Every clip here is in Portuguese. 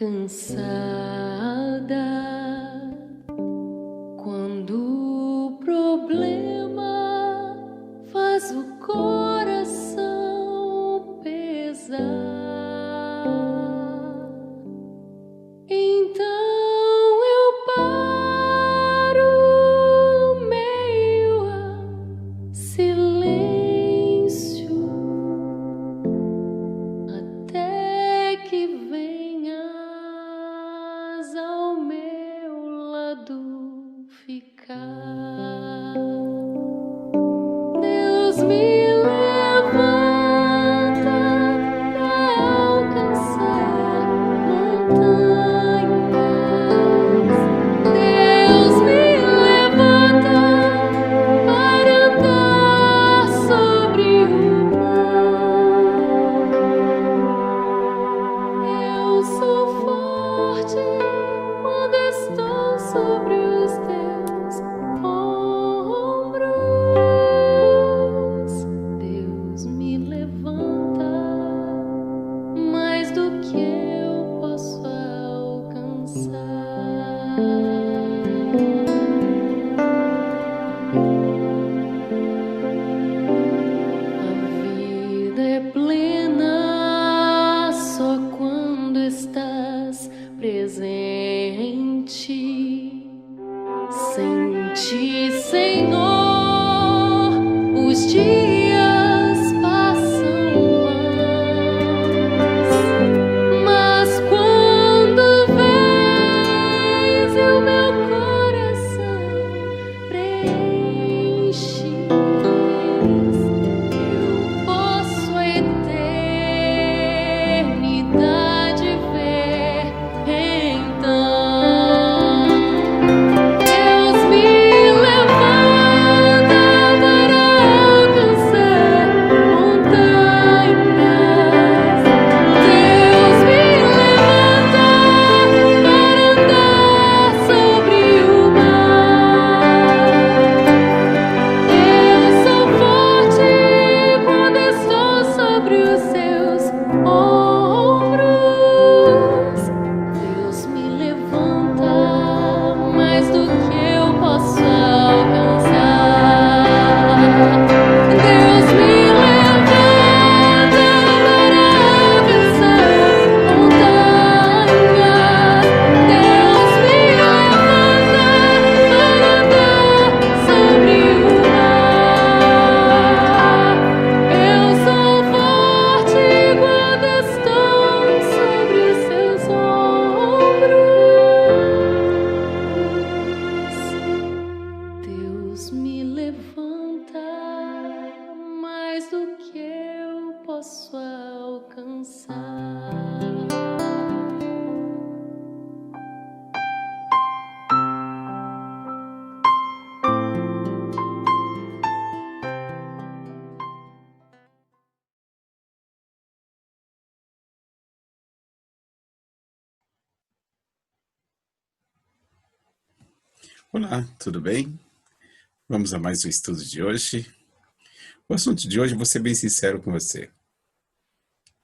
cansada quando o problema faz o coração pesar. Então eu paro no meio a silêncio até que venhas ao meu lado ficar. Deus me levanta pra alcançar montanhas. Deus me levanta para andar sobre o mar. Eu sou forte quando estou sobre os teus ombros. Deus me levanta mais do que eu posso alcançar. A vida é plena só quando estás presente. Sem ti, Senhor, os dias passam vãos. Mas quando vens e o meu coração preenches, eu posso a eternidade ver. Então Deus me levanta para alcançar montanhas. Deus me levanta para andar sobre o mar. Eu sou forte quando estou sobre os seus ombros. Deus me levanta mais do que eu posso alcançar. Deus me levanta para alcançar montanhas. Deus me levanta para andar sobre o mar. Eu sou forte quando estou sobre os seus ombros. Deus me levanta mais do que eu posso alcançar. Olá, tudo bem? Vamos a mais um estudo de hoje. O assunto de hoje, vou ser bem sincero com você.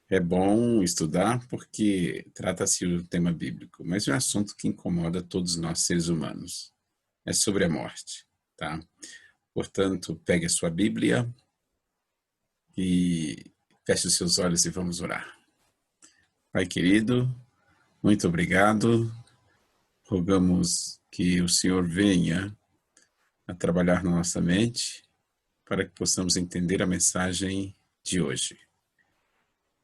É bom estudar porque trata-se de um tema bíblico, mas é um assunto que incomoda todos nós seres humanos. É sobre a morte, tá? Portanto, pegue a sua Bíblia e feche os seus olhos e vamos orar. Pai querido, muito obrigado. Rogamos que o Senhor venha a trabalhar na nossa mente para que possamos entender a mensagem de hoje.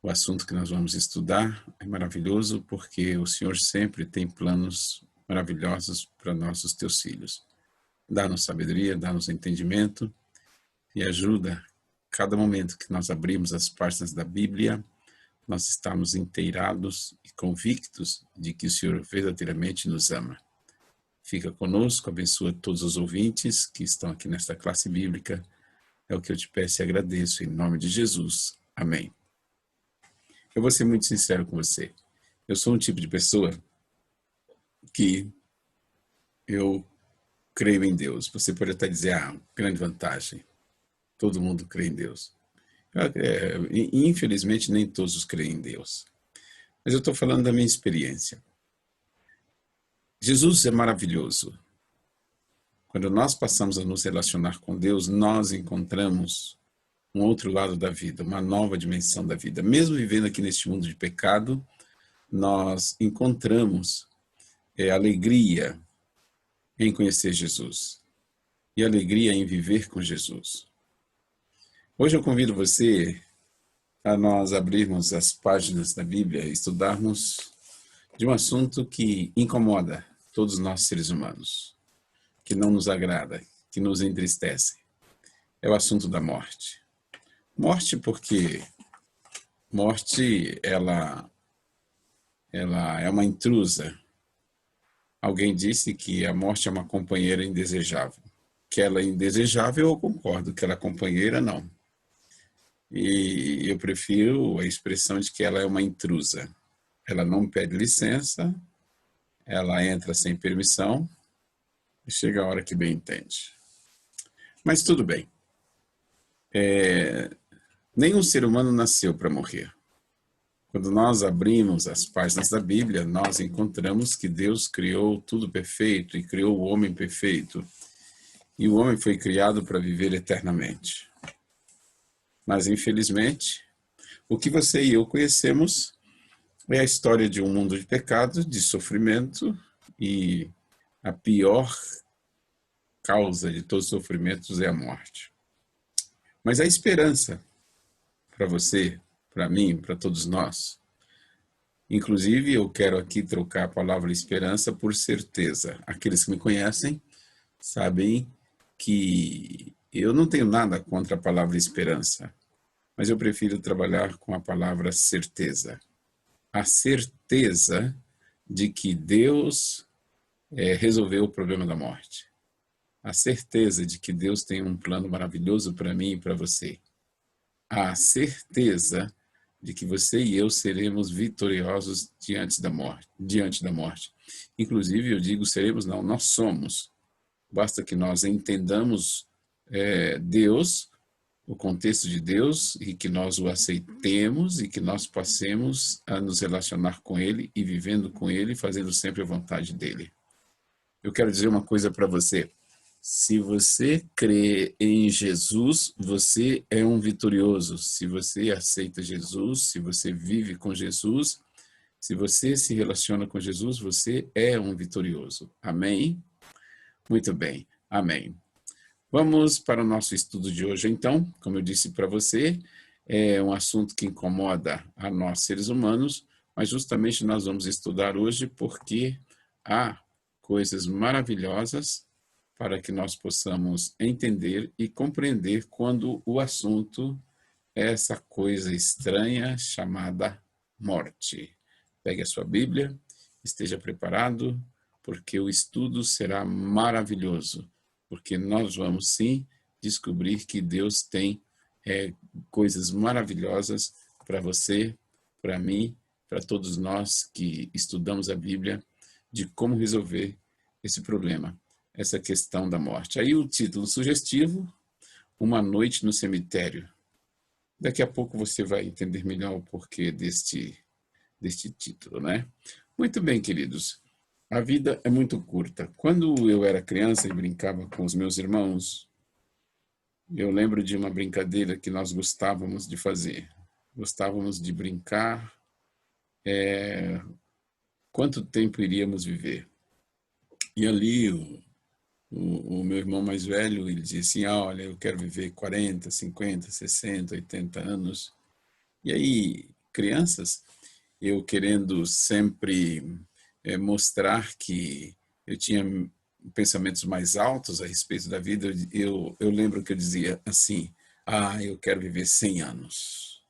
O assunto que nós vamos estudar é maravilhoso porque o Senhor sempre tem planos maravilhosos para nossos teus filhos. Dá-nos sabedoria, dá-nos entendimento e ajuda cada momento que nós abrimos as páginas da Bíblia, nós estamos inteirados e convictos de que o Senhor verdadeiramente nos ama. Fica conosco, abençoa todos os ouvintes que estão aqui nesta classe bíblica. É o que eu te peço e agradeço, em nome de Jesus. Amém. Eu vou ser muito sincero com você. Eu sou um tipo de pessoa que eu creio em Deus. Você pode até dizer, grande vantagem. Todo mundo crê em Deus. Infelizmente, nem todos creem em Deus. Mas eu estou falando da minha experiência. Jesus é maravilhoso. Quando nós passamos a nos relacionar com Deus, nós encontramos um outro lado da vida, uma nova dimensão da vida. Mesmo vivendo aqui neste mundo de pecado, nós encontramos alegria em conhecer Jesus e alegria em viver com Jesus. Hoje eu convido você a nós abrirmos as páginas da Bíblia e estudarmos de um assunto que incomoda todos nós seres humanos, que não nos agrada, que nos entristece. É o assunto da morte. Morte porque morte, ela é uma intrusa. Alguém disse que a morte é uma companheira indesejável. Que ela é indesejável, eu concordo, que ela é companheira, não. E eu prefiro a expressão de que ela é uma intrusa. Ela não pede licença, ela entra sem permissão e chega a hora que bem entende. Mas tudo bem. Nenhum ser humano nasceu para morrer. Quando nós abrimos as páginas da Bíblia, nós encontramos que Deus criou tudo perfeito e criou o homem perfeito. E o homem foi criado para viver eternamente. Mas, infelizmente, o que você e eu conhecemos é a história de um mundo de pecado, de sofrimento, e a pior causa de todos os sofrimentos é a morte. Mas a esperança para você, para mim, para todos nós. Inclusive, eu quero aqui trocar a palavra esperança por certeza. Aqueles que me conhecem sabem que eu não tenho nada contra a palavra esperança, mas eu prefiro trabalhar com a palavra certeza. A certeza de que Deus resolveu o problema da morte. A certeza de que Deus tem um plano maravilhoso para mim e para você. A certeza de que você e eu seremos vitoriosos diante da morte. Inclusive, eu digo seremos não, nós somos. Basta que nós entendamos Deus, o contexto de Deus, e que nós o aceitemos e que nós passemos a nos relacionar com Ele e vivendo com Ele, fazendo sempre a vontade dEle. Eu quero dizer uma coisa para você. Se você crê em Jesus, você é um vitorioso. Se você aceita Jesus, se você vive com Jesus, se você se relaciona com Jesus, você é um vitorioso. Amém? Muito bem. Amém. Vamos para o nosso estudo de hoje, então. Como eu disse para você, é um assunto que incomoda a nós, seres humanos, mas justamente nós vamos estudar hoje porque há coisas maravilhosas para que nós possamos entender e compreender quando o assunto é essa coisa estranha chamada morte. Pegue a sua Bíblia, esteja preparado, porque o estudo será maravilhoso. Porque nós vamos, sim, descobrir que Deus tem coisas maravilhosas para você, para mim, para todos nós que estudamos a Bíblia, de como resolver esse problema, essa questão da morte. Aí o título sugestivo, Uma Noite no Cemitério. Daqui a pouco você vai entender melhor o porquê deste título, né? Muito bem, queridos. A vida é muito curta. Quando eu era criança e brincava com os meus irmãos, eu lembro de uma brincadeira que nós gostávamos de fazer. Gostávamos de brincar quanto tempo iríamos viver. E ali o meu irmão mais velho, ele dizia assim, olha, eu quero viver 40, 50, 60, 80 anos. E aí, crianças, eu querendo sempre mostrar que eu tinha pensamentos mais altos a respeito da vida, eu lembro que eu dizia assim, eu quero viver 100 anos.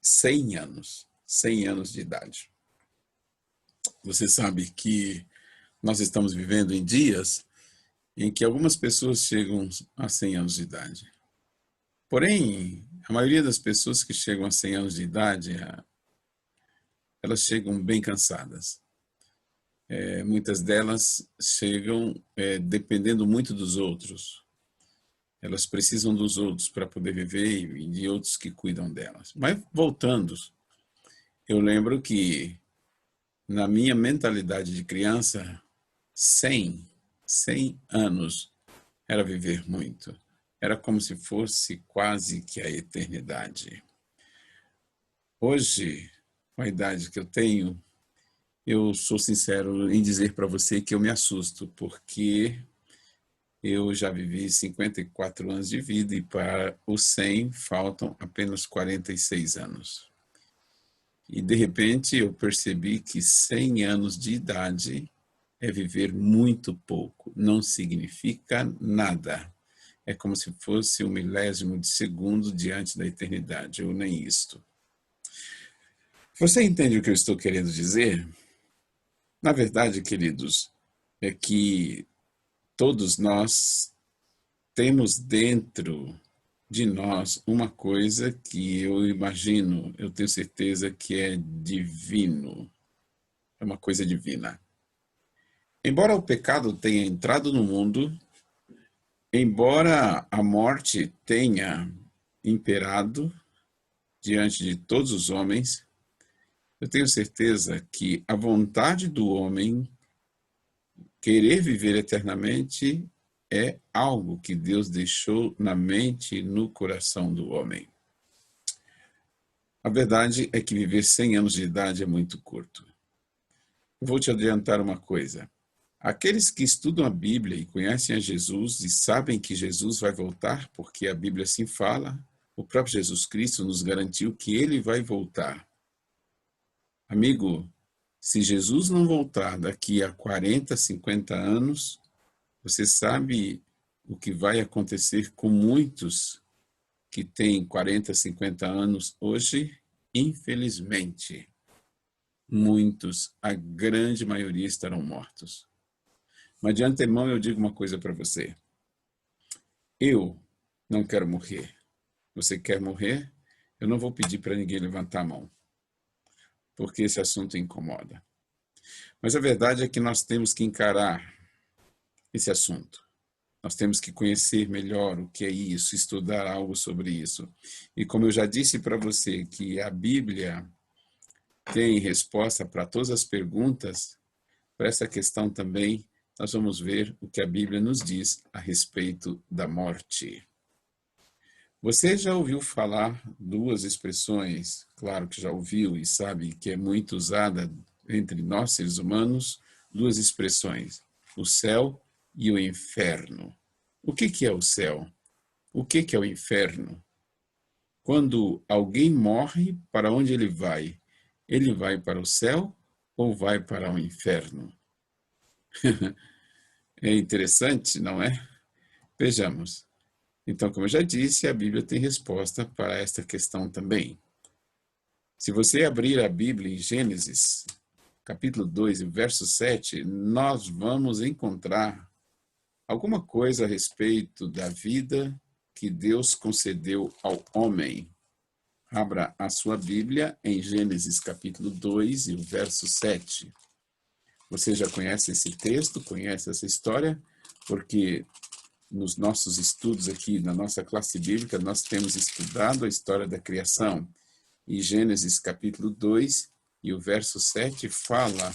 100 anos. 100 anos de idade. Você sabe que nós estamos vivendo em dias em que algumas pessoas chegam a 100 anos de idade. Porém, a maioria das pessoas que chegam a 100 anos de idade, elas chegam bem cansadas. Muitas delas chegam dependendo muito dos outros. Elas precisam dos outros para poder viver e de outros que cuidam delas. Mas voltando, eu lembro que na minha mentalidade de criança, 100 anos era viver muito. Era como se fosse quase que a eternidade. Hoje, com a idade que eu tenho, eu sou sincero em dizer para você que eu me assusto, porque eu já vivi 54 anos de vida e para os 100 faltam apenas 46 anos. E de repente eu percebi que 100 anos de idade é viver muito pouco, não significa nada. É como se fosse um milésimo de segundo diante da eternidade, ou nem isto. Você entende o que eu estou querendo dizer? Na verdade, queridos, é que todos nós temos dentro de nós uma coisa que eu imagino, eu tenho certeza que é divino, é uma coisa divina. Embora o pecado tenha entrado no mundo, embora a morte tenha imperado diante de todos os homens, eu tenho certeza que a vontade do homem querer viver eternamente é algo que Deus deixou na mente e no coração do homem. A verdade é que viver 100 anos de idade é muito curto. Eu vou te adiantar uma coisa. Aqueles que estudam a Bíblia e conhecem a Jesus e sabem que Jesus vai voltar, porque a Bíblia assim fala, o próprio Jesus Cristo nos garantiu que ele vai voltar. Amigo, se Jesus não voltar daqui a 40, 50 anos, você sabe o que vai acontecer com muitos que têm 40, 50 anos hoje? Infelizmente, muitos, a grande maioria estarão mortos. Mas de antemão eu digo uma coisa para você. Eu não quero morrer. Você quer morrer? Eu não vou pedir para ninguém levantar a mão, porque esse assunto incomoda. Mas a verdade é que nós temos que encarar esse assunto. Nós temos que conhecer melhor o que é isso, estudar algo sobre isso. E como eu já disse para você que a Bíblia tem resposta para todas as perguntas, para essa questão também, nós vamos ver o que a Bíblia nos diz a respeito da morte. Você já ouviu falar duas expressões, claro que já ouviu e sabe que é muito usada entre nós seres humanos, duas expressões, o céu e o inferno. O que é o céu? O que é o inferno? Quando alguém morre, para onde ele vai? Ele vai para o céu ou vai para o inferno? É interessante, não é? Vejamos. Então, como eu já disse, a Bíblia tem resposta para esta questão também. Se você abrir a Bíblia em Gênesis, capítulo 2, verso 7, nós vamos encontrar alguma coisa a respeito da vida que Deus concedeu ao homem. Abra a sua Bíblia em Gênesis capítulo 2 e o verso 7. Você já conhece esse texto, conhece essa história, porque nos nossos estudos aqui, na nossa classe bíblica, nós temos estudado a história da criação. E Gênesis capítulo 2 e o verso 7 fala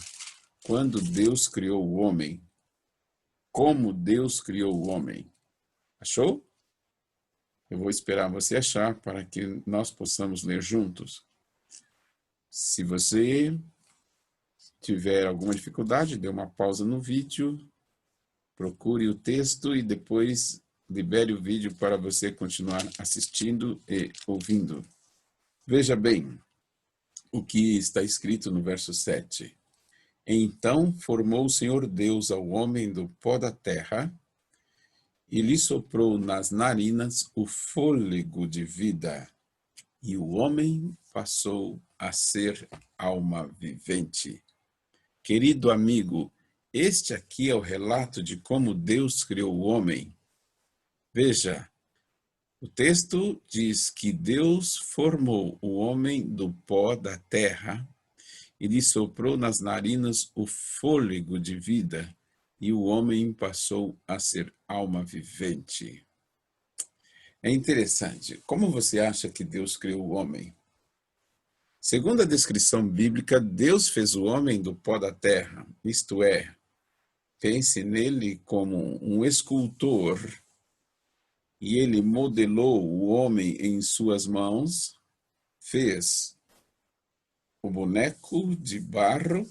quando Deus criou o homem. Como Deus criou o homem. Achou? Eu vou esperar você achar para que nós possamos ler juntos. Se você tiver alguma dificuldade, dê uma pausa no vídeo, procure o texto e depois libere o vídeo para você continuar assistindo e ouvindo. Veja bem o que está escrito no verso 7. Então formou o Senhor Deus ao homem do pó da terra e lhe soprou nas narinas o fôlego de vida, e o homem passou a ser alma vivente. Querido amigo, este aqui é o relato de como Deus criou o homem. Veja, o texto diz que Deus formou o homem do pó da terra e lhe soprou nas narinas o fôlego de vida, e o homem passou a ser alma vivente. É interessante. Como você acha que Deus criou o homem? Segundo a descrição bíblica, Deus fez o homem do pó da terra, isto é, pense nele como um escultor, e ele modelou o homem em suas mãos, fez o boneco de barro,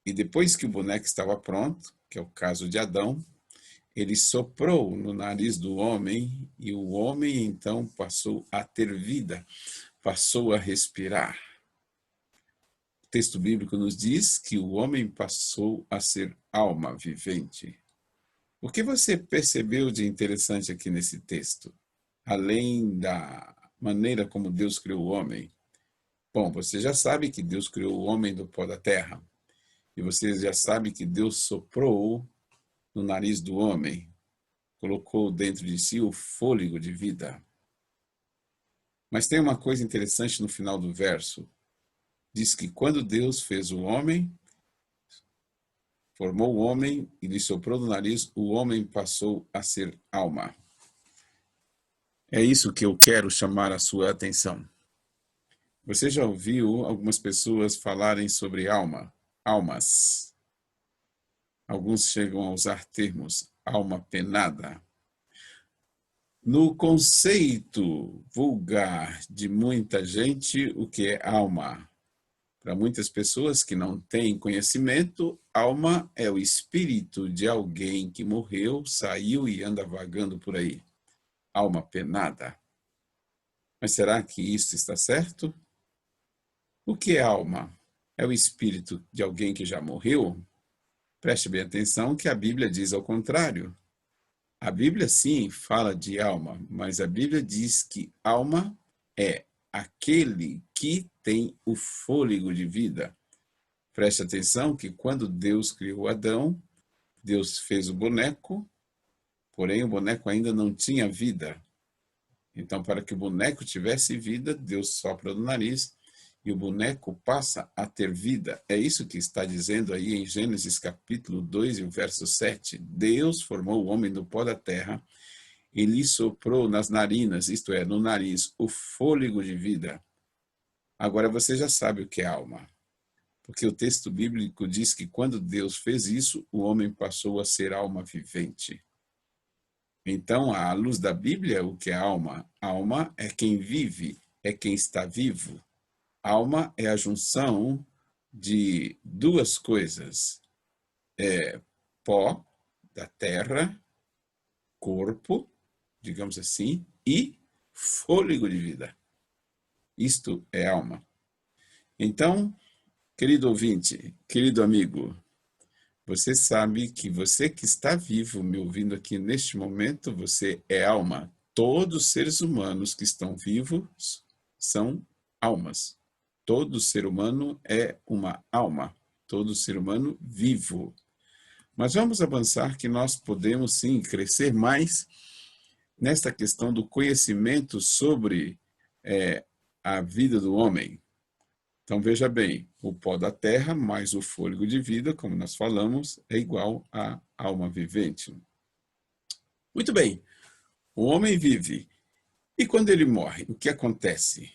e depois que o boneco estava pronto, que é o caso de Adão, ele soprou no nariz do homem, e o homem então passou a ter vida, passou a respirar. O texto bíblico nos diz que o homem passou a ser alma vivente. O que você percebeu de interessante aqui nesse texto? Além da maneira como Deus criou o homem. Bom, você já sabe que Deus criou o homem do pó da terra. E você já sabe que Deus soprou no nariz do homem, colocou dentro de si o fôlego de vida. Mas tem uma coisa interessante no final do verso. Diz que quando Deus fez o homem, formou o homem e lhe soprou no nariz, o homem passou a ser alma. É isso que eu quero chamar a sua atenção. Você já ouviu algumas pessoas falarem sobre alma, almas? Alguns chegam a usar termos alma penada. No conceito vulgar de muita gente, o que é alma? Para muitas pessoas que não têm conhecimento, alma é o espírito de alguém que morreu, saiu e anda vagando por aí. Alma penada. Mas será que isso está certo? O que é alma? É o espírito de alguém que já morreu? Preste bem atenção que a Bíblia diz ao contrário. A Bíblia sim fala de alma, mas a Bíblia diz que alma é aquele que tem o fôlego de vida. Preste atenção que quando Deus criou Adão, Deus fez o boneco, porém o boneco ainda não tinha vida. Então, para que o boneco tivesse vida, Deus sopra no nariz e o boneco passa a ter vida. É isso que está dizendo aí em Gênesis capítulo 2 e o verso 7. Deus formou o homem do pó da terra e lhe soprou nas narinas, isto é, no nariz, o fôlego de vida. Agora você já sabe o que é alma. Porque o texto bíblico diz que quando Deus fez isso, o homem passou a ser alma vivente. Então, à luz da Bíblia, o que é alma? Alma é quem vive, é quem está vivo. Alma é a junção de duas coisas. É pó da terra, corpo, digamos assim, e fôlego de vida. Isto é alma. Então, querido ouvinte, querido amigo, você sabe que você que está vivo me ouvindo aqui neste momento, você é alma. Todos os seres humanos que estão vivos são almas. Todo ser humano é uma alma. Todo ser humano vivo. Mas vamos avançar que nós podemos sim crescer mais nesta questão do conhecimento sobre a vida do homem. Então veja bem, o pó da terra mais o fôlego de vida, como nós falamos, é igual à alma vivente. Muito bem, o homem vive. E quando ele morre, o que acontece?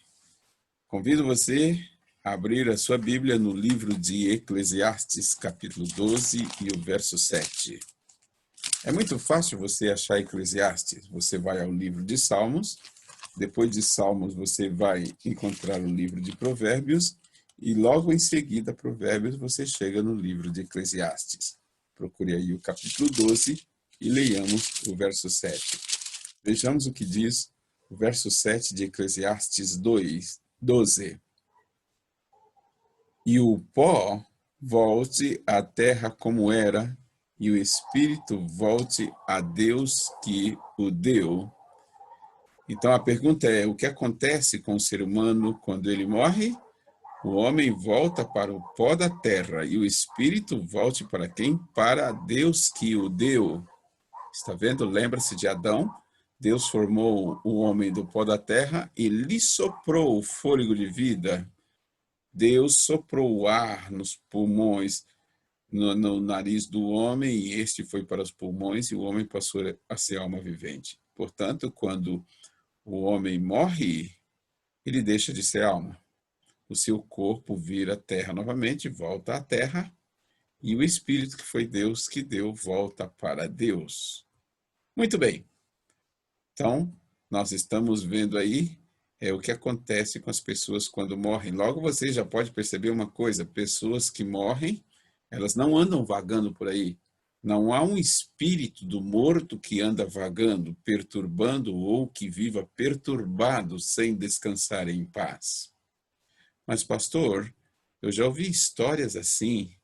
Convido você a abrir a sua Bíblia no livro de Eclesiastes, capítulo 12 e o verso 7. É muito fácil você achar Eclesiastes. Você vai ao livro de Salmos, depois de Salmos você vai encontrar o livro de Provérbios, e logo em seguida, Provérbios, você chega no livro de Eclesiastes. Procure aí o capítulo 12 e leiamos o verso 7. Vejamos o que diz o verso 7 de Eclesiastes 12. E o pó volte à terra como era, e o espírito volte a Deus que o deu. Então a pergunta é, o que acontece com o ser humano quando ele morre? O homem volta para o pó da terra e o espírito volte para quem? Para Deus que o deu. Está vendo? Lembra-se de Adão? Deus formou o homem do pó da terra e lhe soprou o fôlego de vida. Deus soprou o ar nos pulmões, no nariz do homem, e este foi para os pulmões, e o homem passou a ser alma vivente. Portanto, quando o homem morre, ele deixa de ser alma. O seu corpo vira terra novamente, volta à terra, e o espírito que foi Deus que deu volta para Deus. Muito bem. Então, nós estamos vendo aí o que acontece com as pessoas quando morrem. Logo você já pode perceber uma coisa, pessoas que morrem, elas não andam vagando por aí. Não há um espírito do morto que anda vagando, perturbando ou que viva perturbado sem descansar em paz. Mas, pastor, eu já ouvi histórias assim,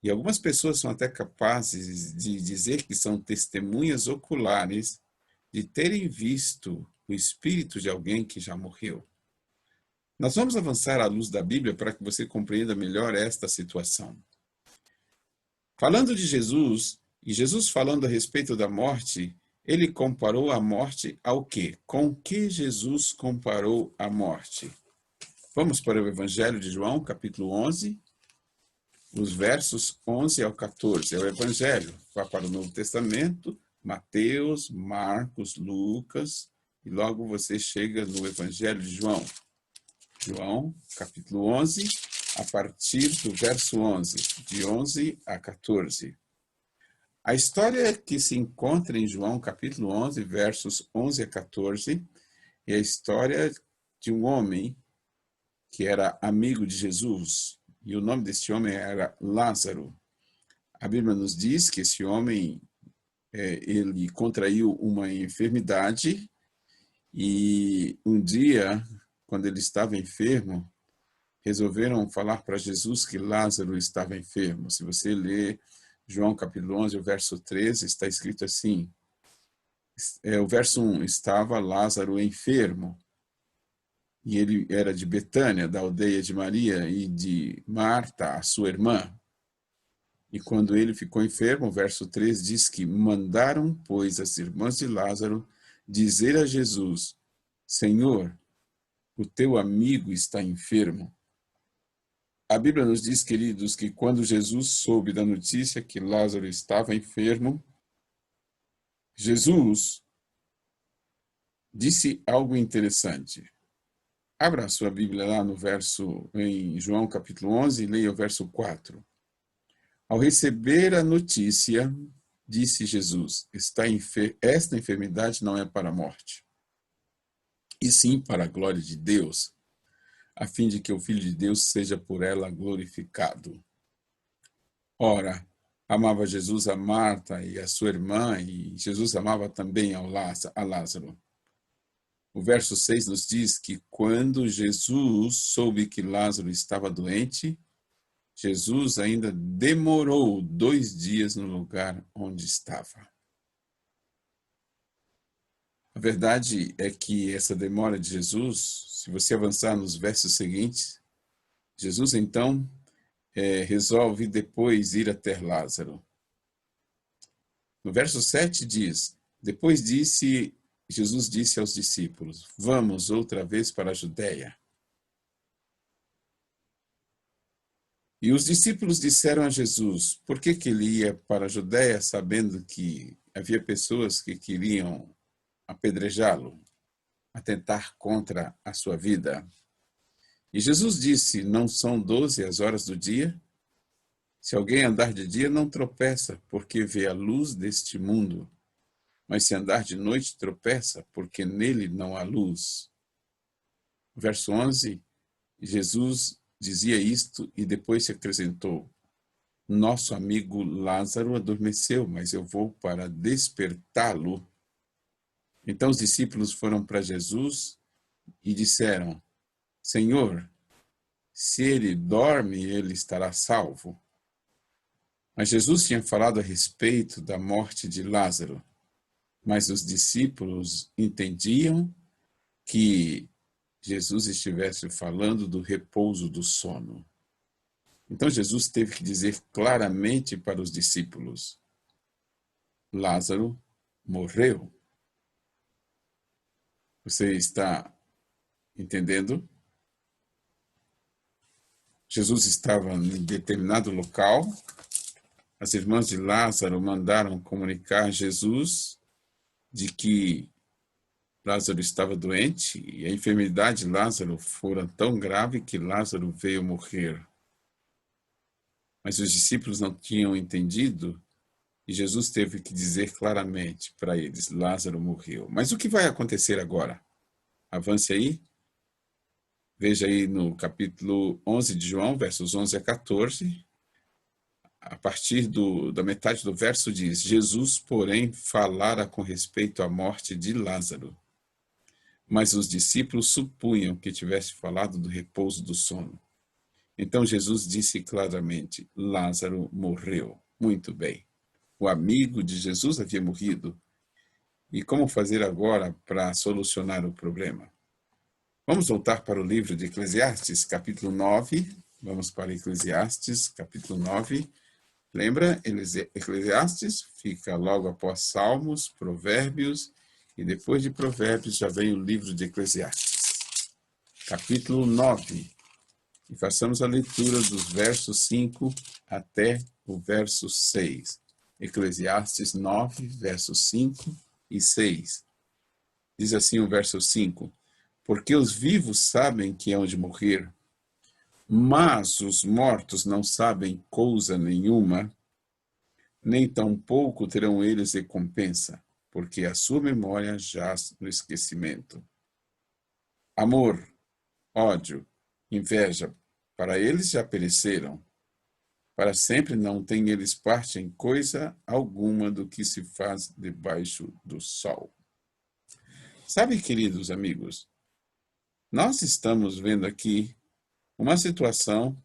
e algumas pessoas são até capazes de dizer que são testemunhas oculares de terem visto o espírito de alguém que já morreu. Nós vamos avançar à luz da Bíblia para que você compreenda melhor esta situação. Falando de Jesus, e Jesus falando a respeito da morte, ele comparou a morte ao quê? Com que Jesus comparou a morte? Vamos para o Evangelho de João, capítulo 11, os versos 11 ao 14. É o Evangelho. Vá para o Novo Testamento, Mateus, Marcos, Lucas, e logo você chega no Evangelho de João. João, capítulo 11, a partir do verso 11, de 11 a 14. A história que se encontra em João, capítulo 11, versos 11 a 14, é a história de um homem que era amigo de Jesus, e o nome desse homem era Lázaro. A Bíblia nos diz que esse homem, ele contraiu uma enfermidade, e um dia, quando ele estava enfermo, resolveram falar para Jesus que Lázaro estava enfermo. Se você ler João capítulo 11, o verso 13, está escrito assim, o verso 1, estava Lázaro enfermo, e ele era de Betânia, da aldeia de Maria e de Marta, a sua irmã. E quando ele ficou enfermo, o verso 3 diz que mandaram, pois, as irmãs de Lázaro dizer a Jesus, Senhor, o teu amigo está enfermo. A Bíblia nos diz, queridos, que quando Jesus soube da notícia que Lázaro estava enfermo, Jesus disse algo interessante. Abra a sua Bíblia lá no verso, em João capítulo 11, e leia o verso 4. Ao receber a notícia, disse Jesus, esta enfermidade não é para a morte, e sim para a glória de Deus, a fim de que o Filho de Deus seja por ela glorificado. Ora, amava Jesus a Marta e a sua irmã, e Jesus amava também a Lázaro. O verso 6 nos diz que quando Jesus soube que Lázaro estava doente, Jesus ainda demorou 2 dias no lugar onde estava. A verdade é que essa demora de Jesus, se você avançar nos versos seguintes, Jesus então resolve depois ir até Lázaro. No verso 7 diz, depois Jesus disse aos discípulos, vamos outra vez para a Judeia. E os discípulos disseram a Jesus, por que ele ia para a Judeia, sabendo que havia pessoas que queriam apedrejá-lo, atentar contra a sua vida? E Jesus disse, não são 12 as horas do dia? Se alguém andar de dia, não tropeça, porque vê a luz deste mundo. Mas se andar de noite, tropeça, porque nele não há luz. Verso 11, Jesus dizia isto e depois se acrescentou, nosso amigo Lázaro adormeceu, mas eu vou para despertá-lo. Então os discípulos foram para Jesus e disseram, Senhor, se ele dorme, ele estará salvo. Mas Jesus tinha falado a respeito da morte de Lázaro, mas os discípulos entendiam que Jesus estivesse falando do repouso do sono. Então Jesus teve que dizer claramente para os discípulos, Lázaro morreu. Você está entendendo? Jesus estava em determinado local, as irmãs de Lázaro mandaram comunicar a Jesus de que Lázaro estava doente e a enfermidade de Lázaro fora tão grave que Lázaro veio morrer. Mas os discípulos não tinham entendido e Jesus teve que dizer claramente para eles: Lázaro morreu. Mas o que vai acontecer agora? Avance aí. Veja aí no capítulo 11 de João, versos 11 a 14. A partir da metade do verso diz: Jesus, porém, falara com respeito à morte de Lázaro. Mas os discípulos supunham que tivesse falado do repouso do sono. Então Jesus disse claramente: Lázaro morreu. Muito bem. O amigo de Jesus havia morrido. E como fazer agora para solucionar o problema? Vamos voltar para o livro de Eclesiastes, capítulo 9. Vamos para Eclesiastes, capítulo 9. Lembra? Eclesiastes fica logo após Salmos, Provérbios, e depois de Provérbios já vem o livro de Eclesiastes. Capítulo 9. E façamos a leitura dos versos 5 até o verso 6. Eclesiastes 9, versos 5 e 6. Diz assim o verso 5: Porque os vivos sabem que hão de morrer, mas os mortos não sabem coisa nenhuma, nem tampouco terão eles recompensa, porque a sua memória jaz no esquecimento. Amor, ódio, inveja, para eles já pereceram. Para sempre não têm eles parte em coisa alguma do que se faz debaixo do sol. Sabe, queridos amigos, nós estamos vendo aqui uma situação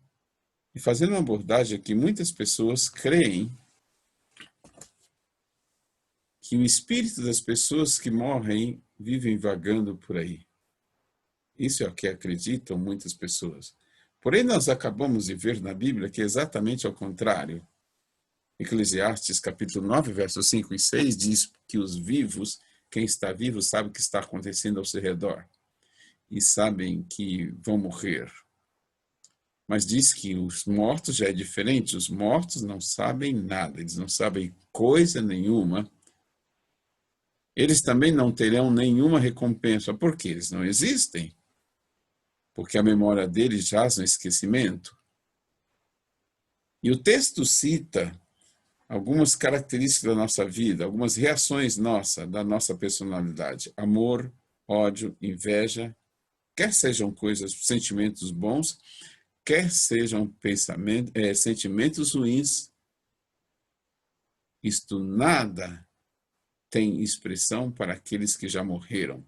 e fazendo uma abordagem que muitas pessoas creem que o espírito das pessoas que morrem vivem vagando por aí. Isso é o que acreditam muitas pessoas. Porém, nós acabamos de ver na Bíblia que é exatamente ao contrário. Eclesiastes capítulo 9, versos 5 e 6 diz que os vivos, quem está vivo sabe o que está acontecendo ao seu redor e sabem que vão morrer. Mas diz que os mortos já é diferente, os mortos não sabem nada, eles não sabem coisa nenhuma. Eles também não terão nenhuma recompensa, porque eles não existem. Porque a memória deles jaz no esquecimento. E o texto cita algumas características da nossa vida, algumas reações da nossa personalidade. Amor, ódio, inveja, quer sejam coisas, sentimentos bons, quer sejam sentimentos ruins. Isto nada tem expressão para aqueles que já morreram.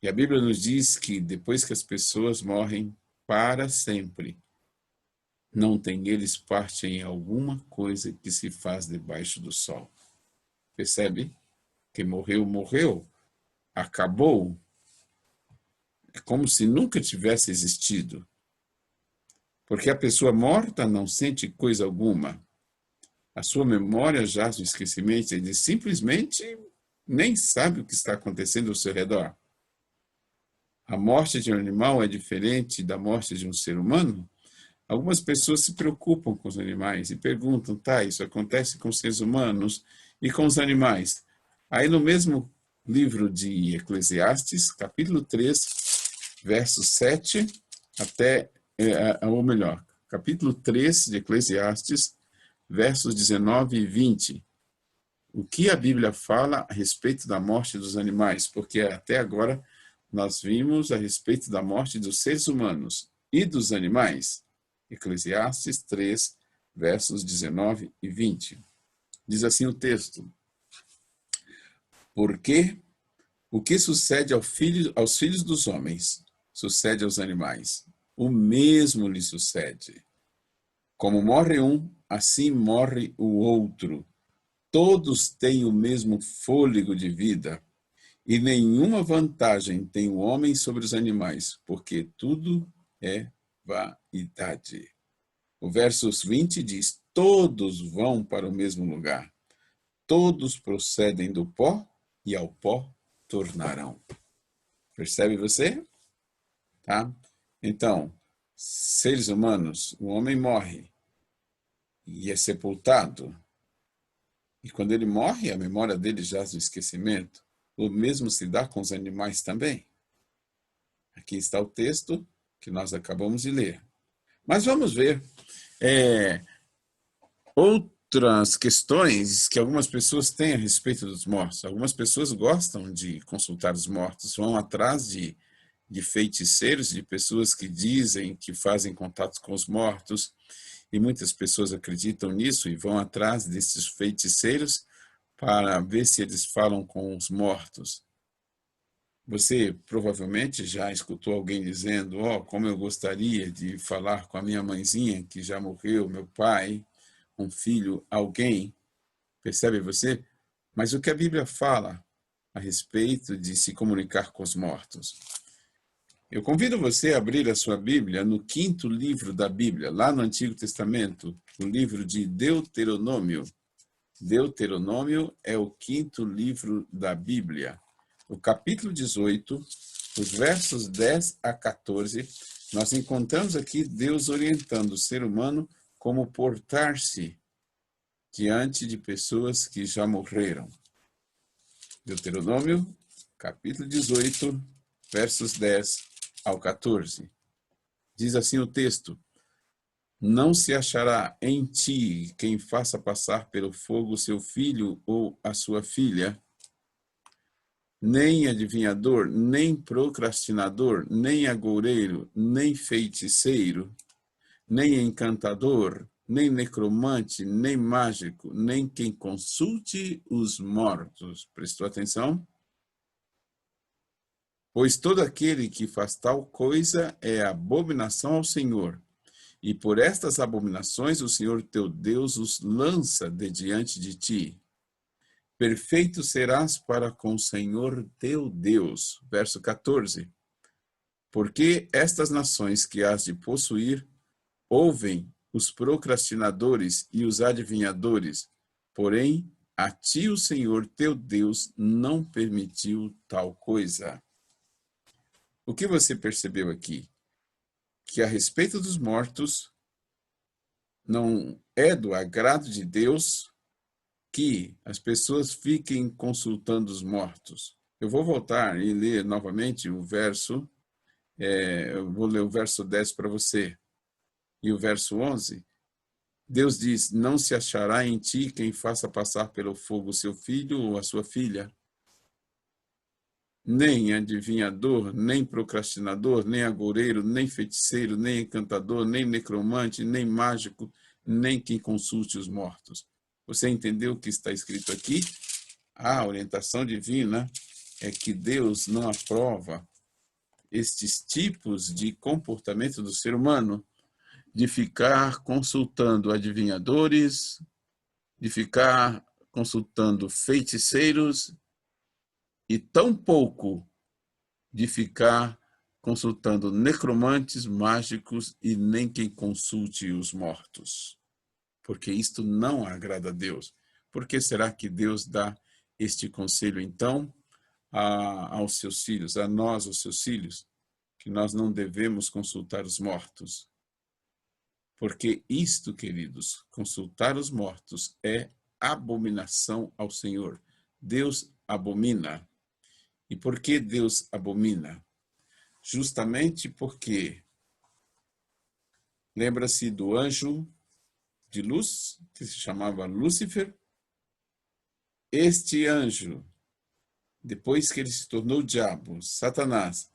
E a Bíblia nos diz que depois que as pessoas morrem para sempre, não tem eles parte em alguma coisa que se faz debaixo do sol. Percebe? Quem morreu, morreu. Acabou. É como se nunca tivesse existido. Porque a pessoa morta não sente coisa alguma. A sua memória jaz no esquecimento, ele simplesmente nem sabe o que está acontecendo ao seu redor. A morte de um animal é diferente da morte de um ser humano? Algumas pessoas se preocupam com os animais e perguntam, tá, isso acontece com os seres humanos e com os animais. Aí no mesmo livro de Eclesiastes, capítulo 3, versos 7 até, ou melhor, capítulo 3 de Eclesiastes, versos 19 e 20. O que a Bíblia fala a respeito da morte dos animais? Porque até agora nós vimos a respeito da morte dos seres humanos e dos animais. Eclesiastes 3, versos 19 e 20. Diz assim o texto: Porque o que sucede aos filhos dos homens, sucede aos animais. O mesmo lhe sucede. Como morre um, assim morre o outro. Todos têm o mesmo fôlego de vida, e nenhuma vantagem tem o homem sobre os animais, porque tudo é vaidade. O verso 20 diz: todos vão para o mesmo lugar. Todos procedem do pó e ao pó tornarão. Percebe você? Tá? Então, seres humanos, o homem morre e é sepultado. E quando ele morre, a memória dele jaz no esquecimento. o mesmo se dá com os animais também. Aqui está o texto que nós acabamos de ler. Mas vamos ver outras questões que algumas pessoas têm a respeito dos mortos. Algumas pessoas gostam de consultar os mortos, vão atrás de feiticeiros, de pessoas que dizem que fazem contatos com os mortos, e muitas pessoas acreditam nisso e vão atrás desses feiticeiros para ver se eles falam com os mortos. Você provavelmente já escutou alguém dizendo, como eu gostaria de falar com a minha mãezinha que já morreu, meu pai, um filho, alguém. Percebe você? Mas o que a Bíblia fala a respeito de se comunicar com os mortos? Eu convido você a abrir a sua Bíblia no 5º livro da Bíblia, lá no Antigo Testamento, o livro de Deuteronômio. Deuteronômio é o 5º livro da Bíblia. O capítulo 18, os versos 10 a 14, nós encontramos aqui Deus orientando o ser humano como portar-se diante de pessoas que já morreram. Deuteronômio, capítulo 18, versos 10 ao 14. Diz assim o texto: Não se achará em ti quem faça passar pelo fogo seu filho ou a sua filha, nem adivinhador, nem procrastinador, nem agoureiro, nem feiticeiro, nem encantador, nem necromante, nem mágico, nem quem consulte os mortos. Prestou atenção? Pois todo aquele que faz tal coisa é abominação ao Senhor. E por estas abominações o Senhor teu Deus os lança de diante de ti. Perfeito serás para com o Senhor teu Deus. Verso 14. Porque estas nações que has de possuir ouvem os procrastinadores e os adivinhadores, porém a ti o Senhor teu Deus não permitiu tal coisa. O que você percebeu aqui? Que a respeito dos mortos, não é do agrado de Deus que as pessoas fiquem consultando os mortos. Eu vou voltar e ler novamente o verso, eu vou ler o verso 10 para você. E o verso 11, Deus diz, não se achará em ti quem faça passar pelo fogo seu filho ou a sua filha, nem adivinhador, nem procrastinador, nem agoureiro, nem feiticeiro, nem encantador, nem necromante, nem mágico, nem quem consulte os mortos. Você entendeu o que está escrito aqui? A orientação divina é que Deus não aprova estes tipos de comportamento do ser humano, de ficar consultando adivinhadores, de ficar consultando feiticeiros e tampouco de ficar consultando necromantes, mágicos e nem quem consulte os mortos. Porque isto não agrada a Deus. Por que será que Deus dá este conselho, então, aos seus filhos, a nós, os seus filhos, que nós não devemos consultar os mortos? Porque isto, queridos, consultar os mortos é abominação ao Senhor. Deus abomina. E por que Deus abomina? Justamente porque lembra-se do anjo de luz, que se chamava Lúcifer. Este anjo, depois que ele se tornou diabo, Satanás,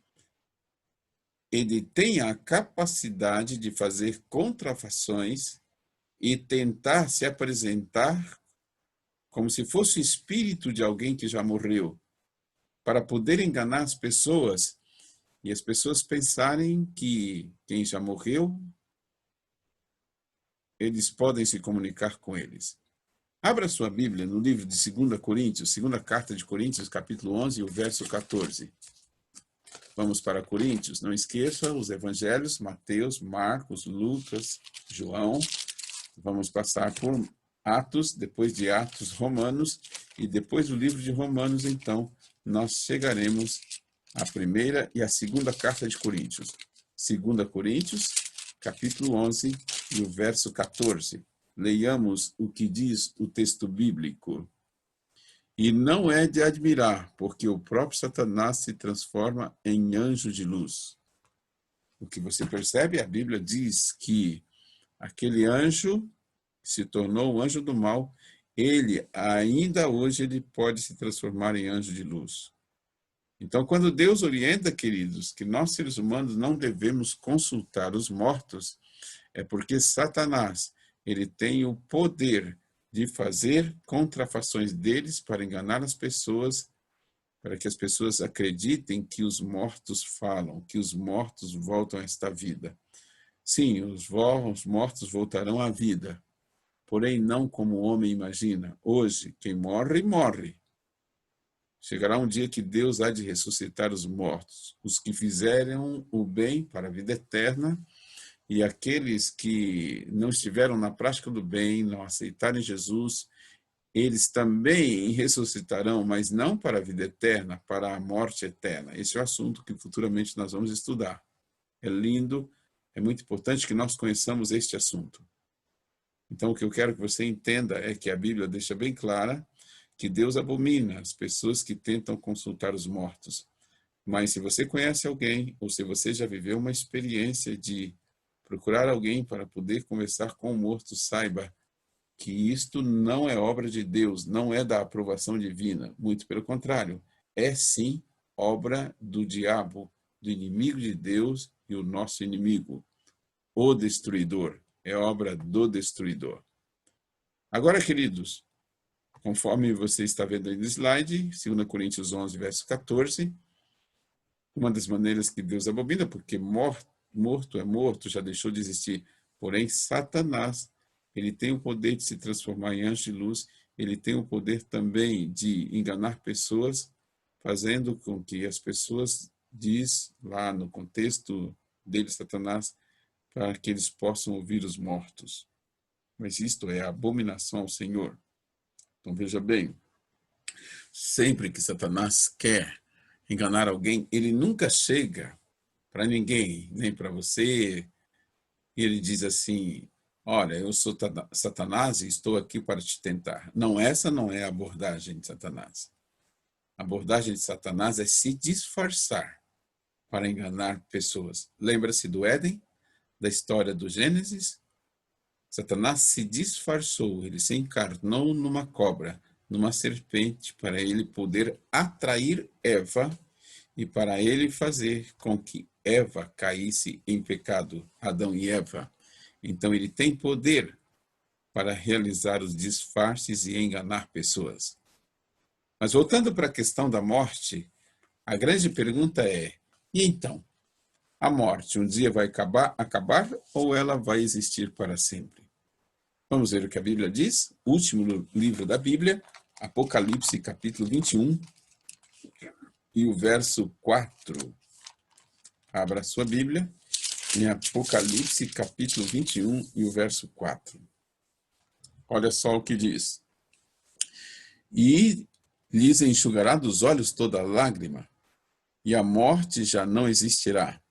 ele tem a capacidade de fazer contrafações e tentar se apresentar como se fosse o espírito de alguém que já morreu, para poder enganar as pessoas e as pessoas pensarem que quem já morreu, eles podem se comunicar com eles. Abra sua Bíblia no livro de 2 Coríntios, segunda carta de Coríntios, capítulo 11, o verso 14. Vamos para Coríntios. Não esqueça os evangelhos, Mateus, Marcos, Lucas, João. Vamos passar por Atos, depois de Atos, Romanos, e depois do livro de Romanos, então, nós chegaremos à primeira e à segunda carta de Coríntios. 2 Coríntios, capítulo 11, e o verso 14. Leiamos o que diz o texto bíblico. E não é de admirar, porque o próprio Satanás se transforma em anjo de luz. O que você percebe, a Bíblia diz que aquele anjo se tornou o anjo do mal, ele, ainda hoje, ele pode se transformar em anjo de luz. Então, quando Deus orienta, queridos, que nós seres humanos não devemos consultar os mortos, é porque Satanás, ele tem o poder de fazer contrafações deles para enganar as pessoas, para que as pessoas acreditem que os mortos falam, que os mortos voltam a esta vida. Sim, os mortos voltarão à vida, porém não como o homem imagina. Hoje, quem morre, morre. Chegará um dia que Deus há de ressuscitar os mortos, os que fizeram o bem para a vida eterna, e aqueles que não estiveram na prática do bem, não aceitarem Jesus, eles também ressuscitarão, mas não para a vida eterna, para a morte eterna. Esse é o assunto que futuramente nós vamos estudar. É lindo, é muito importante que nós conheçamos este assunto. Então, o que eu quero que você entenda é que a Bíblia deixa bem clara que Deus abomina as pessoas que tentam consultar os mortos. Mas se você conhece alguém, ou se você já viveu uma experiência de procurar alguém para poder conversar com o morto, saiba que isto não é obra de Deus, não é da aprovação divina. Muito pelo contrário, é sim obra do diabo, do inimigo de Deus e o nosso inimigo, o destruidor. É obra do destruidor. Agora, queridos, conforme você está vendo aí no slide, 2 Coríntios 11, verso 14, uma das maneiras que Deus abomina, porque morto é morto, já deixou de existir. Porém, Satanás, ele tem o poder de se transformar em anjo de luz, ele tem o poder também de enganar pessoas, fazendo com que as pessoas diz lá no contexto dele, Satanás, para que eles possam ouvir os mortos. Mas isto é abominação ao Senhor. Então veja bem, sempre que Satanás quer enganar alguém, ele nunca chega para ninguém, nem para você, e ele diz assim, olha, eu sou Satanás e estou aqui para te tentar. Não, essa não é a abordagem de Satanás. A abordagem de Satanás é se disfarçar para enganar pessoas. Lembra-se do Éden, da história do Gênesis? Satanás se disfarçou, ele se encarnou numa cobra, numa serpente, para ele poder atrair Eva e para ele fazer com que Eva caísse em pecado, Adão e Eva. Então ele tem poder para realizar os disfarces e enganar pessoas. Mas voltando para a questão da morte, a grande pergunta é, e então? A morte um dia vai acabar ou ela vai existir para sempre? Vamos ver o que a Bíblia diz. Último livro da Bíblia, Apocalipse, capítulo 21, e o verso 4. Abra a sua Bíblia, em Apocalipse, capítulo 21, e o verso 4. Olha só o que diz. E lhes enxugará dos olhos toda lágrima, e a morte já não existirá.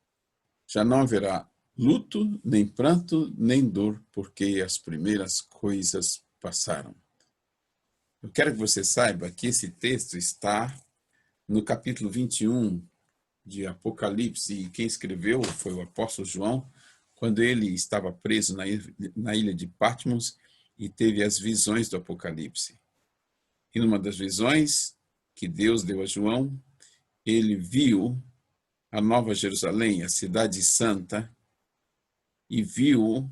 Já não haverá luto, nem pranto, nem dor, porque as primeiras coisas passaram. Eu quero que você saiba que esse texto está no capítulo 21 de Apocalipse, e quem escreveu foi o apóstolo João, quando ele estava preso na ilha de Patmos e teve as visões do Apocalipse. E numa das visões que Deus deu a João, ele viu a Nova Jerusalém, a cidade santa, e viu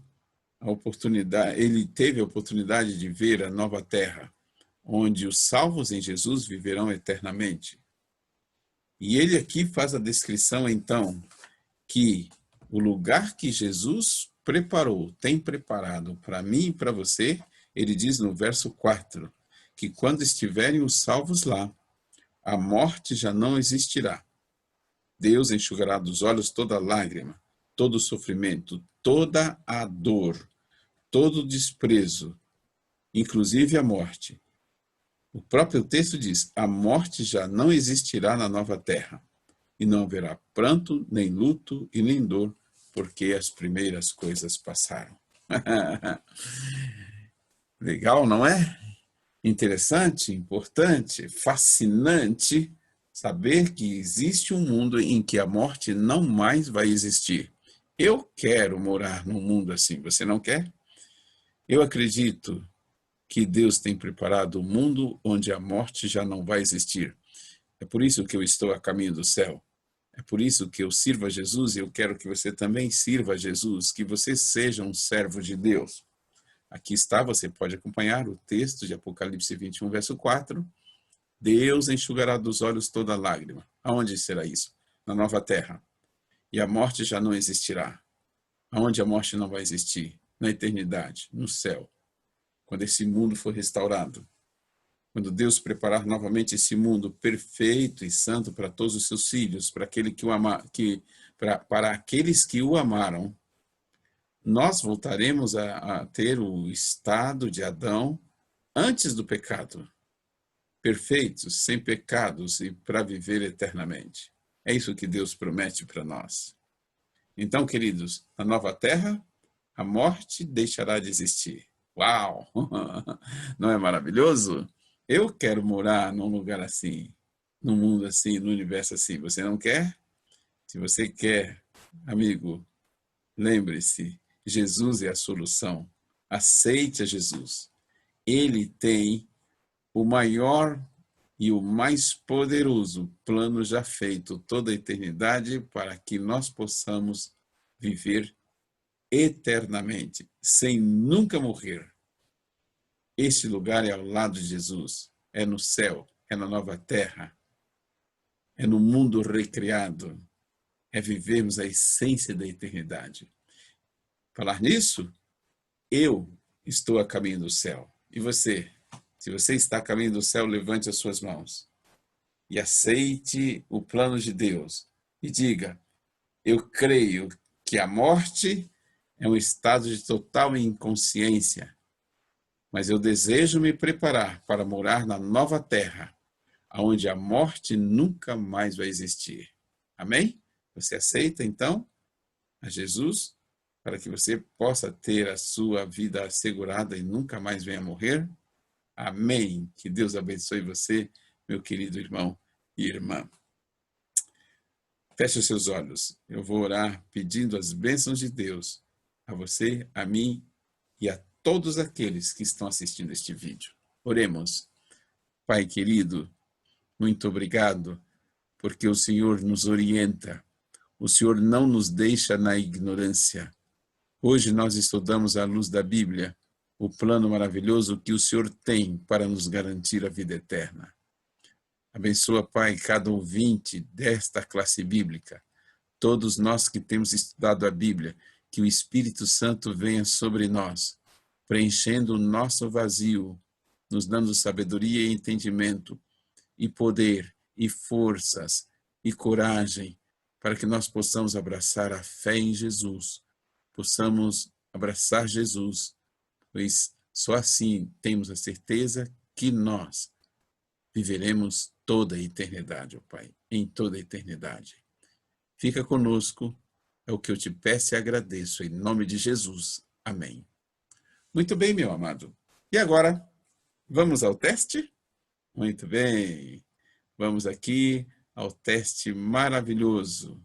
a oportunidade, ele teve a oportunidade de ver a nova terra, onde os salvos em Jesus viverão eternamente. E ele aqui faz a descrição, então, que o lugar que Jesus preparou, tem preparado para mim e para você, ele diz no verso 4, que quando estiverem os salvos lá, a morte já não existirá. Deus enxugará dos olhos toda lágrima, todo sofrimento, toda a dor, todo o desprezo, inclusive a morte. O próprio texto diz, a morte já não existirá na nova terra, e não haverá pranto, nem luto e nem dor, porque as primeiras coisas passaram. Legal, não é? interessante, importante, fascinante saber que existe um mundo em que a morte não mais vai existir. Eu quero morar num mundo assim, você não quer? Eu acredito que Deus tem preparado um mundo onde a morte já não vai existir. É por isso que eu estou a caminho do céu. É por isso que eu sirvo a Jesus e eu quero que você também sirva a Jesus, que você seja um servo de Deus. Aqui está, você pode acompanhar o texto de Apocalipse 21, verso 4. Deus enxugará dos olhos toda lágrima. Aonde será isso? Na nova terra. E a morte já não existirá. Aonde a morte não vai existir? Na eternidade, no céu. Quando esse mundo for restaurado. Quando Deus preparar novamente esse mundo perfeito e santo para todos os seus filhos, para aqueles que o amaram, nós voltaremos a ter o estado de Adão antes do pecado. Perfeitos, sem pecados e para viver eternamente. É isso que Deus promete para nós. Então, queridos, na nova terra, a morte deixará de existir. Uau! Não é maravilhoso? Eu quero morar num lugar assim, num mundo assim, num universo assim. Você não quer? Se você quer, amigo, lembre-se, Jesus é a solução. Aceite a Jesus. Ele tem o maior e o mais poderoso plano já feito toda a eternidade para que nós possamos viver eternamente, sem nunca morrer. Este lugar é ao lado de Jesus, é no céu, é na nova terra, é no mundo recriado, é vivermos a essência da eternidade. Falar nisso, eu estou a caminho do céu. E você? Se você está a caminho do céu, levante as suas mãos e aceite o plano de Deus. E diga, eu creio que a morte é um estado de total inconsciência, mas eu desejo me preparar para morar na nova terra, onde a morte nunca mais vai existir. Amém? Você aceita, então, a Jesus, para que você possa ter a sua vida assegurada e nunca mais venha morrer? Amém. Que Deus abençoe você, meu querido irmão e irmã. Feche os seus olhos. Eu vou orar pedindo as bênçãos de Deus a você, a mim e a todos aqueles que estão assistindo este vídeo. Oremos. Pai querido, muito obrigado, porque o Senhor nos orienta. O Senhor não nos deixa na ignorância. Hoje nós estudamos à luz da Bíblia o plano maravilhoso que o Senhor tem para nos garantir a vida eterna. Abençoa, Pai, cada ouvinte desta classe bíblica, todos nós que temos estudado a Bíblia, que o Espírito Santo venha sobre nós, preenchendo o nosso vazio, nos dando sabedoria e entendimento, e poder, e forças, e coragem, para que nós possamos abraçar a fé em Jesus, possamos abraçar Jesus, pois só assim temos a certeza que nós viveremos toda a eternidade, ó Pai, em toda a eternidade. Fica conosco, é o que eu te peço e agradeço, em nome de Jesus. Amém. Muito bem, meu amado. E agora, vamos ao teste? Muito bem. Vamos aqui ao teste maravilhoso.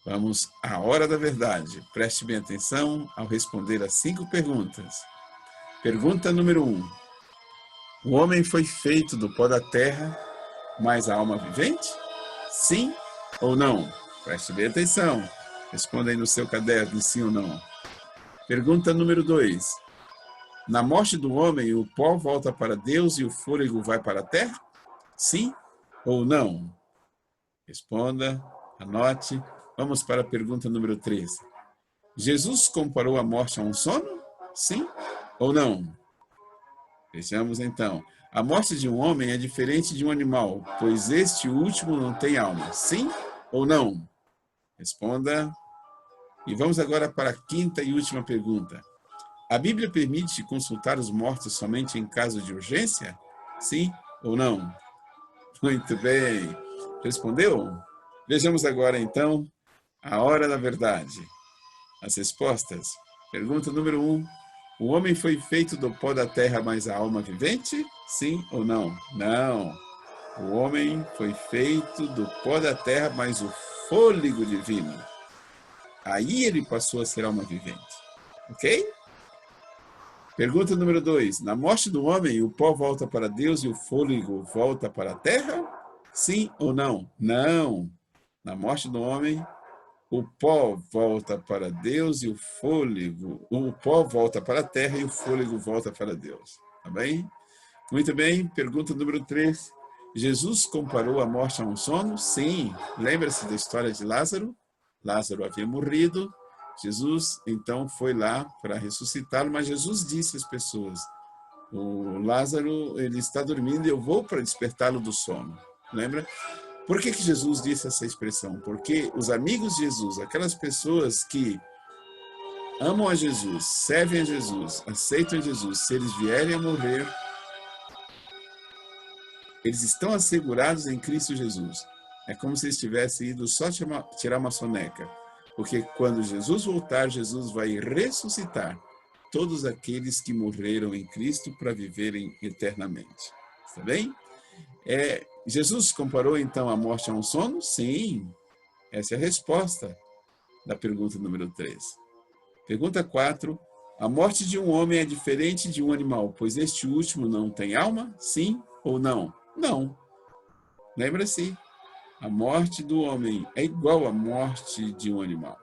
Vamos à hora da verdade. Preste bem atenção ao responder as 5 perguntas. Pergunta número 1. O homem foi feito do pó da terra, mas a alma vivente? Sim ou não? Preste bem atenção. Responda aí no seu caderno, sim ou não. Pergunta número 2. Na morte do homem, o pó volta para Deus e o fôlego vai para a terra? Sim ou não? Responda, anote. Vamos para a pergunta número 3. Jesus comparou a morte a um sono? Sim ou não? Vejamos então. A morte de um homem é diferente de um animal, pois este último não tem alma. Sim ou não? Responda. E vamos agora para a 5ª e última pergunta. A Bíblia permite consultar os mortos somente em caso de urgência? Sim ou não? Muito bem. Respondeu? Vejamos agora então a hora da verdade. As respostas. Pergunta número 1. O homem foi feito do pó da terra, mas a alma vivente? Sim ou não? Não. O homem foi feito do pó da terra, mas o fôlego divino. Aí ele passou a ser alma vivente. Ok? Pergunta número 2. Na morte do homem, o pó volta para Deus e o fôlego volta para a terra? Sim ou não? Não. Na morte do homem, o pó volta para Deus e o pó volta para a terra e o fôlego volta para Deus. Tá bem? Muito bem. Pergunta número 3. Jesus comparou a morte a um sono? Sim. Lembra-se da história de Lázaro? Lázaro havia morrido. Jesus, então, foi lá para ressuscitá-lo, mas Jesus disse às pessoas, o Lázaro, ele está dormindo e eu vou para despertá-lo do sono. Lembra? Por que Jesus disse essa expressão? Porque os amigos de Jesus, aquelas pessoas que amam a Jesus, servem a Jesus, aceitam Jesus, se eles vierem a morrer, eles estão assegurados em Cristo Jesus. É como se eles tivessem ido só tirar uma soneca. Porque quando Jesus voltar, Jesus vai ressuscitar todos aqueles que morreram em Cristo para viverem eternamente. Está bem? Jesus comparou então a morte a um sono? Sim. Essa é a resposta da pergunta número 3. Pergunta 4. A morte de um homem é diferente de um animal, pois este último não tem alma? Sim ou não? Não. Lembra-se, a morte do homem é igual à morte de um animal.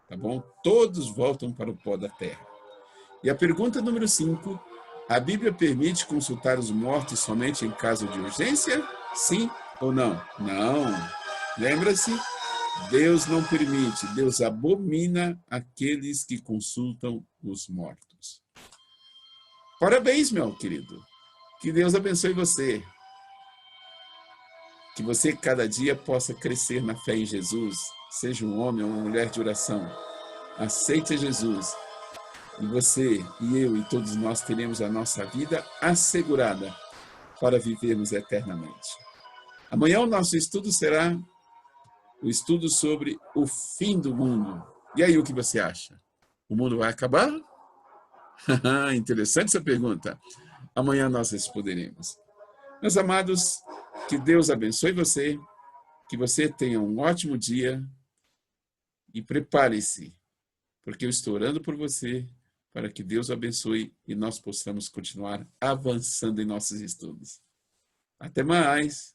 Tá bom? Todos voltam para o pó da terra. E a pergunta número 5. A Bíblia permite consultar os mortos somente em caso de urgência? Sim ou não? Não. Lembra-se, Deus não permite, Deus abomina aqueles que consultam os mortos. Parabéns, meu querido. Que Deus abençoe você. Que você cada dia possa crescer na fé em Jesus, seja um homem ou uma mulher de oração. Aceite Jesus. E você, e eu, e todos nós teremos a nossa vida assegurada para vivermos eternamente. Amanhã o nosso estudo será o estudo sobre o fim do mundo. E aí, o que você acha? O mundo vai acabar? Interessante essa pergunta. Amanhã nós responderemos. Meus amados, que Deus abençoe você, que você tenha um ótimo dia e prepare-se, porque eu estou orando por você para que Deus o abençoe e nós possamos continuar avançando em nossos estudos. Até mais!